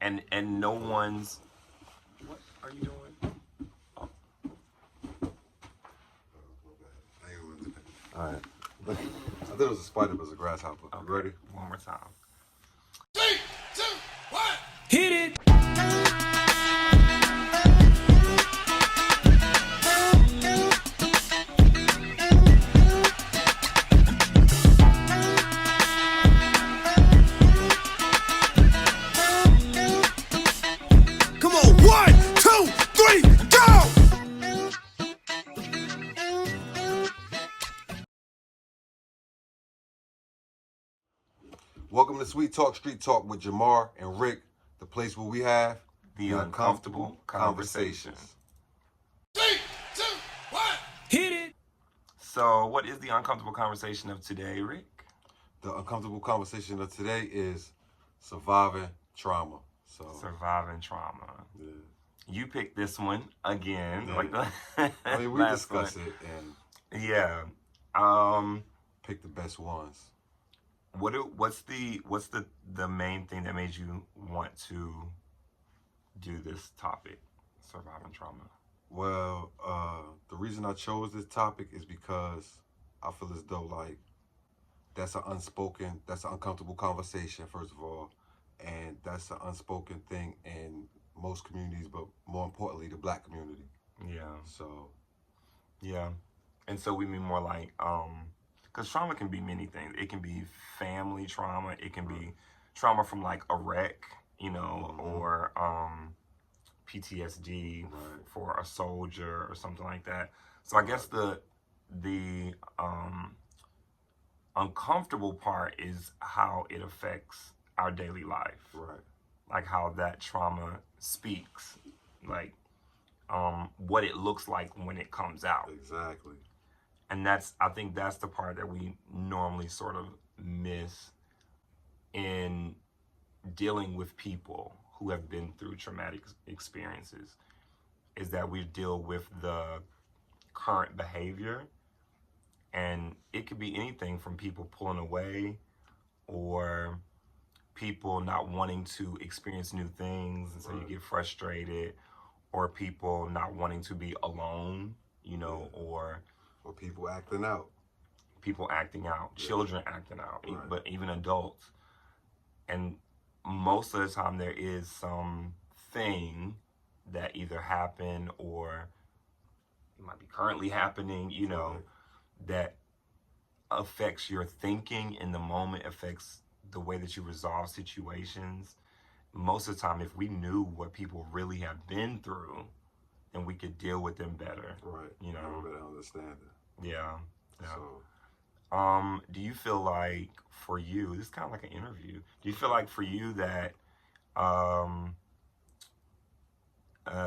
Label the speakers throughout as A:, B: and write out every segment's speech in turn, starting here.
A: and no one's. What are you doing? Oh,
B: All right. Look, I thought it was a spider, but it was a grasshopper.
A: okay.
B: You ready?
A: One more time.
C: 3, 2, 1.
D: Hit it!
C: Come on, 1, 2, 3, go!
B: Welcome to Sweet Talk Street Talk with Jamar and Rick, the place where we have
A: The uncomfortable conversations.
C: 3, 2, 1.
D: Hit it!
A: So, what is the uncomfortable conversation of today, Rick?
B: The uncomfortable conversation of today is surviving trauma. So,
A: Surviving trauma.
B: yeah.
A: You picked this one again.
B: Yeah.
A: Like the
B: I mean, we
A: last
B: discuss
A: one.
B: it and
A: Yeah.
B: pick the best ones.
A: What's the main thing that made you want to do this topic, surviving trauma?
B: Well, the reason I chose this topic is because I feel as though like that's an uncomfortable conversation, first of all, and that's an unspoken thing in most communities, but more importantly, the Black community.
A: Yeah.
B: So,
A: Yeah. And so we mean more like, because trauma can be many things. It can be family trauma. It can be trauma from like a wreck, or PTSD for a soldier or something like that. So I guess the uncomfortable part is how it affects our daily life.
B: right.
A: Like how that trauma speaks, like what it looks like when it comes out.
B: Exactly.
A: And I think that's the part that we normally sort of miss in dealing with people who have been through traumatic experiences, is that we deal with the current behavior, and it could be anything from people pulling away or people not wanting to experience new things, and so you get frustrated, or people not wanting to be alone, or
B: people acting out.
A: people acting out, children acting out,
B: Right.
A: but even adults. And most of the time there is some thing that either happened or it might be currently happening,
B: Right.
A: that affects your thinking in the moment, affects the way that you resolve situations. Most of the time, if we knew what people really have been through, then we could deal with them better.
B: Right.
A: You know.
B: I better understand it.
A: Yeah. Yeah.
B: So,
A: Do you feel like for you, this is kind of like an interview, do you feel like for you that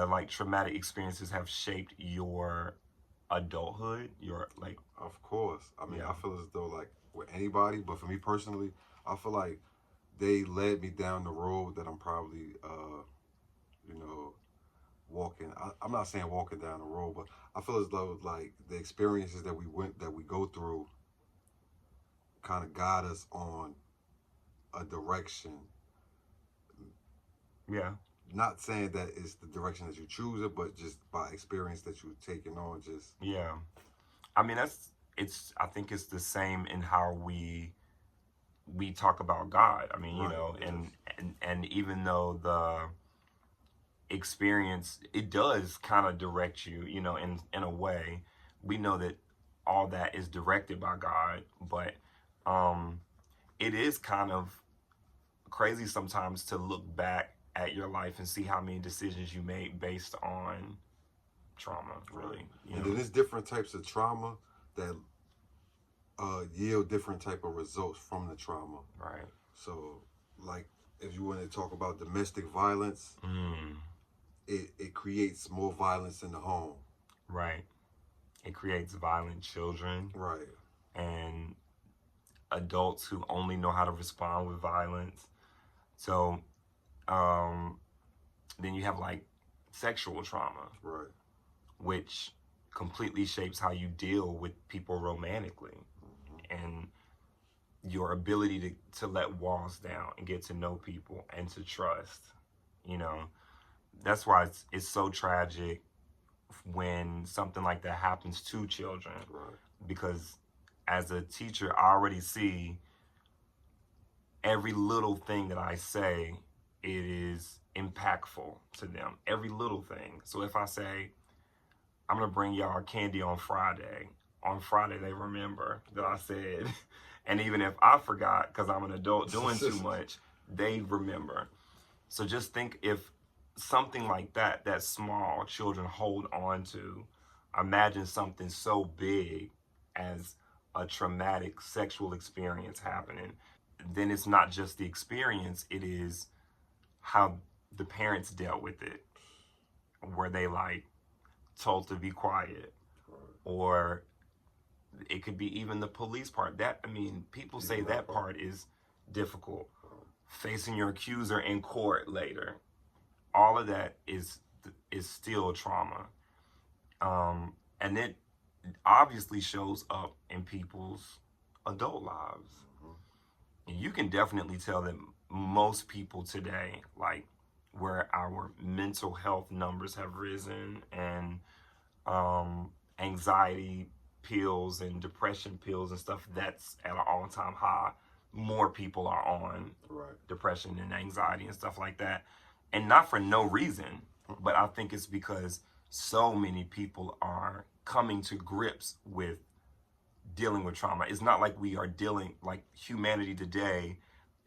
A: like traumatic experiences have shaped your adulthood, your like?
B: of course. I mean,
A: Yeah.
B: I feel as though like with anybody, but for me personally, I feel like they led me down the road that I'm probably, walking. I'm not saying walking down the road, but I feel as though like the experiences that we go through, kind of guide us on a direction.
A: Yeah.
B: Not saying that it's the direction that you choose it, but just by experience that you've taken on, just
A: Yeah. I mean, I think it's the same in how we talk about God. I mean,
B: Right,
A: and even though the experience, it does kind of direct you, in a way, we know that all that is directed by God, but it is kind of crazy sometimes to look back at your life and see how many decisions you made based on trauma, really.
B: And then there's different types of trauma that yield different type of results from the trauma.
A: Right.
B: So, like, if you want to talk about domestic violence, it creates more violence in the home.
A: Right. It creates violent children
B: Right.
A: and adults who only know how to respond with violence. So, then you have like sexual trauma,
B: Right.
A: which completely shapes how you deal with people romantically, and your ability to let walls down and get to know people and to trust. You know, that's why it's so tragic when something like that happens to children.
B: Right.
A: Because as a teacher, I already see every little thing that I say, it is impactful to them. Every little thing. So if I say, I'm going to bring y'all candy on Friday they remember that I said. And even if I forgot, because I'm an adult doing too much, they remember. So just think, if something like that small, children hold on to, imagine something so big as a traumatic sexual experience happening. Then it's not just the experience, it is how the parents dealt with it. Were they like told to be quiet? Or it could be even the police part. That, I mean, people say that part is difficult. Facing your accuser in court later. All of that is still trauma. And it obviously shows up in people's adult lives. And you can definitely tell that most people today, like where our mental health numbers have risen, and anxiety pills and depression pills and stuff, that's at an all-time high. More people are on depression and anxiety and stuff like that. And not for no reason, but I think it's because so many people are coming to grips with dealing with trauma. It's not like we are dealing, like humanity today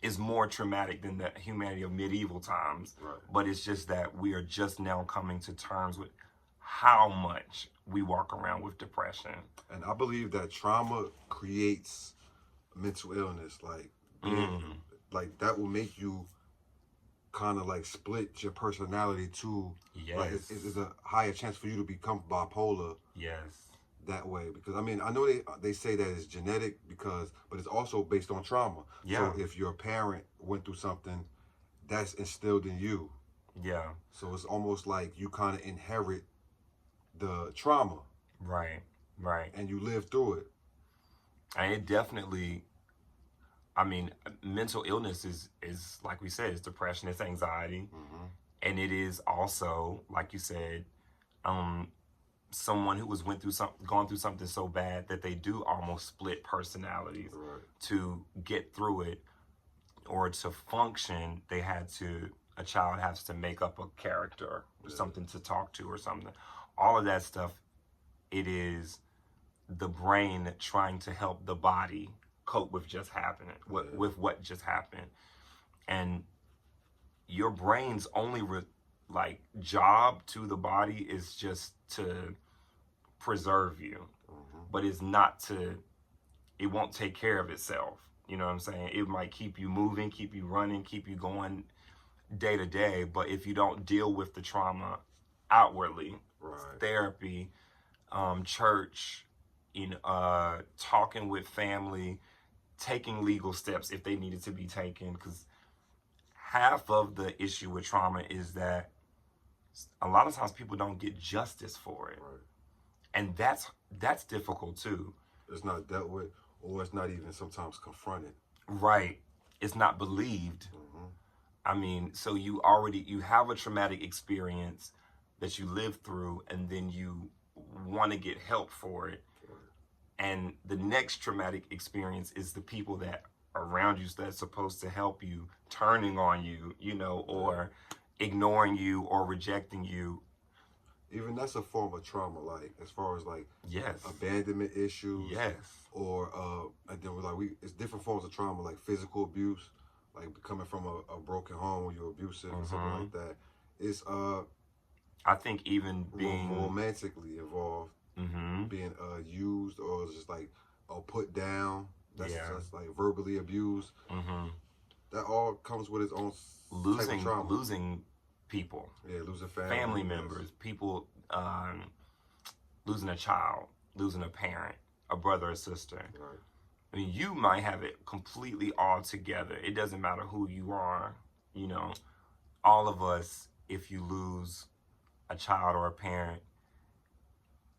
A: is more traumatic than the humanity of medieval times. But it's just that we are just now coming to terms with how much we walk around with depression.
B: And I believe that trauma creates mental illness. Like, like that will make you kind of like split your personality too.
A: Yes.
B: Like it's a higher chance for you to become bipolar.
A: Yes.
B: That way, because I mean, I know they say that it's genetic, but it's also based on trauma.
A: Yeah.
B: So if your parent went through something, that's instilled in you.
A: Yeah.
B: So it's almost like you kind of inherit the trauma.
A: Right.
B: And you live through it.
A: And it definitely, I mean, mental illness is like we said, it's depression, it's anxiety. And it is also, like you said, someone who was gone through something so bad that they do almost split personalities. To get through it or to function. A child has to make up a character or something to talk to or something. All of that stuff, it is the brain trying to help the body cope with just happening, with what just happened. And your brain's only job to the body is just to preserve you, but it's not it won't take care of itself. You know what I'm saying? It might keep you moving, keep you running, keep you going day to day, but if you don't deal with the trauma outwardly, therapy, church, talking with family, taking legal steps if they needed to be taken, because half of the issue with trauma is that a lot of times people don't get justice for it. And that's difficult too.
B: It's not dealt with, or it's not even sometimes confronted.
A: Right. It's not believed. I mean, so you have a traumatic experience that you lived through, and then you want to get help for it. And the next traumatic experience is the people that are around you that's supposed to help you, turning on you, or ignoring you or rejecting you.
B: Even that's a form of trauma, like as far as like
A: Yes.
B: abandonment issues.
A: Yes.
B: Or and then it's different forms of trauma, like physical abuse, like coming from a broken home where you're abusive and something like that. It's
A: I think even being
B: romantically involved, being used, or just like put down. That's like verbally abused. That all comes with its own type of trauma.
A: Losing people.
B: Yeah, losing
A: family members, people, losing a child, losing a parent, a brother or sister. I mean, you might have it completely all together. It doesn't matter who you are, all of us, if you lose a child or a parent,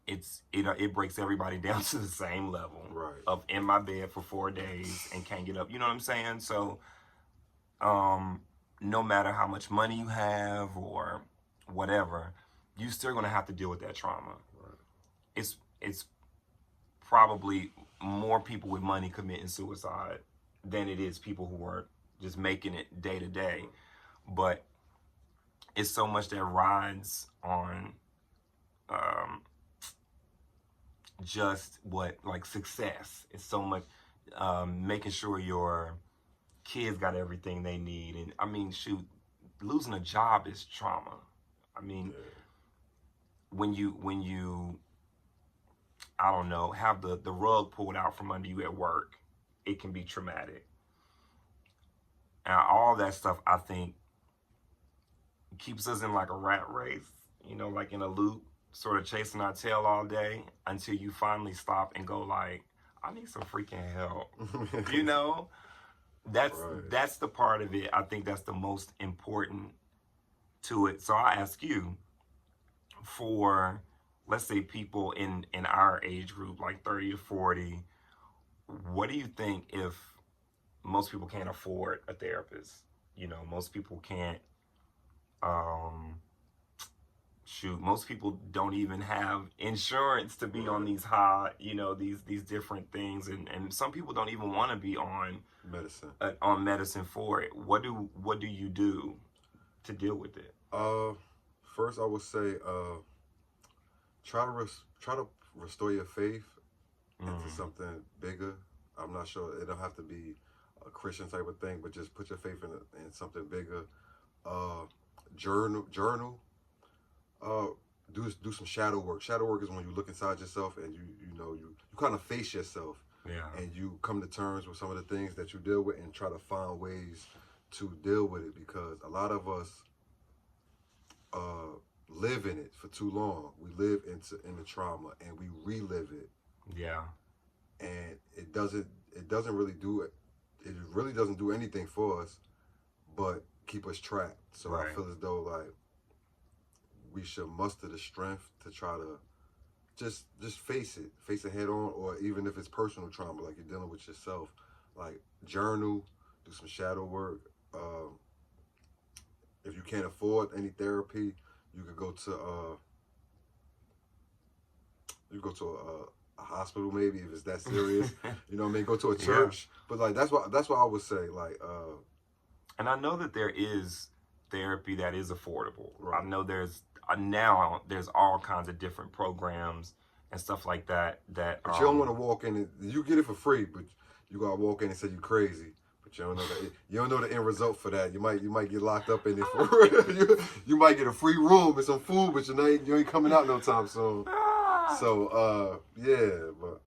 A: it breaks everybody down to the same level of in my bed for 4 days and can't get up. You know what I'm saying? So, no matter how much money you have or whatever, you're still gonna have to deal with that trauma.
B: Right.
A: It's probably more people with money committing suicide than it is people who are just making it day to day. But it's so much that rides on just what, like, success. It's so much making sure your kids got everything they need. And I mean, shoot, losing a job is trauma. I mean, when you I don't know, have the rug pulled out from under you at work, it can be traumatic. And all that stuff, I think, keeps us in like a rat race, you know, like in a loop, sort of chasing our tail all day until you finally stop and go like, I need some freaking help. You know? That's the part of it. I think that's the most important to it. So I ask you, for, let's say, people in our age group, like 30 to 40, what do you think if most people can't afford a therapist? You know, most people can't, most people don't even have insurance to be on these high, you know, these different things. And some people don't even want to be on medicine for it. What do you do to deal with it?
B: First I would say, try to restore your faith into something bigger. I'm not sure, it don't have to be a Christian type of thing, but just put your faith in something bigger. Journal. Do some shadow work. Shadow work is when you look inside yourself and you kind of face yourself.
A: Yeah.
B: And you come to terms with some of the things that you deal with and try to find ways to deal with it, because a lot of us live in it for too long. We live in the trauma and we relive it.
A: Yeah.
B: And it doesn't really do it. It really doesn't do anything for us, but keep us trapped. So
A: Right.
B: I feel as though like we should muster the strength to try to just face it head on, or even if it's personal trauma, like you're dealing with yourself, like journal, do some shadow work. If you can't afford any therapy, you could go to a hospital, maybe, if it's that serious. You know what I mean? Go to a church. Yeah. But like that's what I would say. Like,
A: and I know that there is therapy that is affordable.
B: Right.
A: I know there's all kinds of different programs and stuff like that. But
B: you don't want to walk in and you get it for free, but you gotta walk in and say you're crazy. But you don't know the end result for that. You might get locked up in it for you might get a free room and some food, but you ain't coming out no time soon. So yeah, but